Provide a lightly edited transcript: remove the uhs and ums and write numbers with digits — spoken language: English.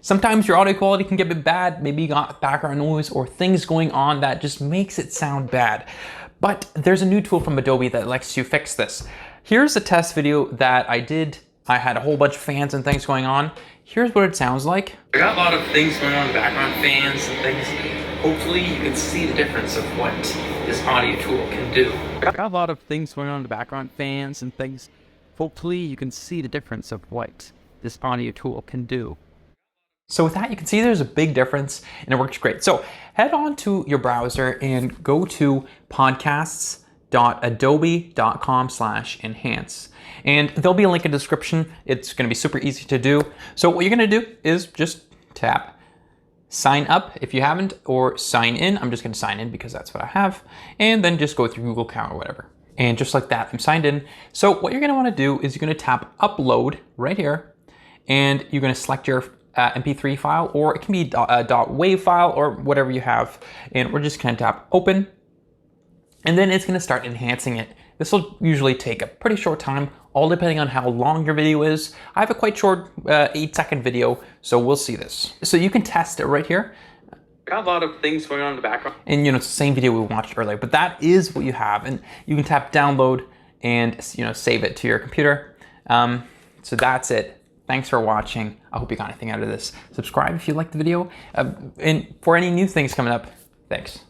Sometimes your audio quality can get a bit bad, maybe you got background noise or things going on that just makes it sound bad. But there's a new tool from Adobe that lets you fix this. Here's a test video that I did. I had a whole bunch of fans and things going on. Here's what it sounds like. I got a lot of things going on in the background, fans and things. Hopefully you can see the difference of what this audio tool can do. I got a lot of things going on in the background, fans and things. Hopefully you can see the difference of what this audio tool can do. So with that, you can see there's a big difference and it works great. So head on to your browser and go to podcasts.adobe.com/enhance. And there'll be a link in the description. It's gonna be super easy to do. So what you're gonna do is just tap sign up if you haven't, or sign in. I'm just gonna sign in because that's what I have. And then just go through Google account or whatever. And just like that, I'm signed in. So what you're gonna wanna do is you're gonna tap upload right here, and you're gonna select your MP3 file, or it can be a .wav file or whatever you have. And we're just gonna tap open, and then it's gonna start enhancing it. This will usually take a pretty short time, all depending on how long your video is. I have a quite short 8-second video, so we'll see this. So you can test it right here. Got a lot of things going on in the background. And it's the same video we watched earlier, but that is what you have. And you can tap download and save it to your computer. So that's it. Thanks for watching. I hope you got anything out of this. Subscribe if you liked the video. And for any new things coming up, thanks.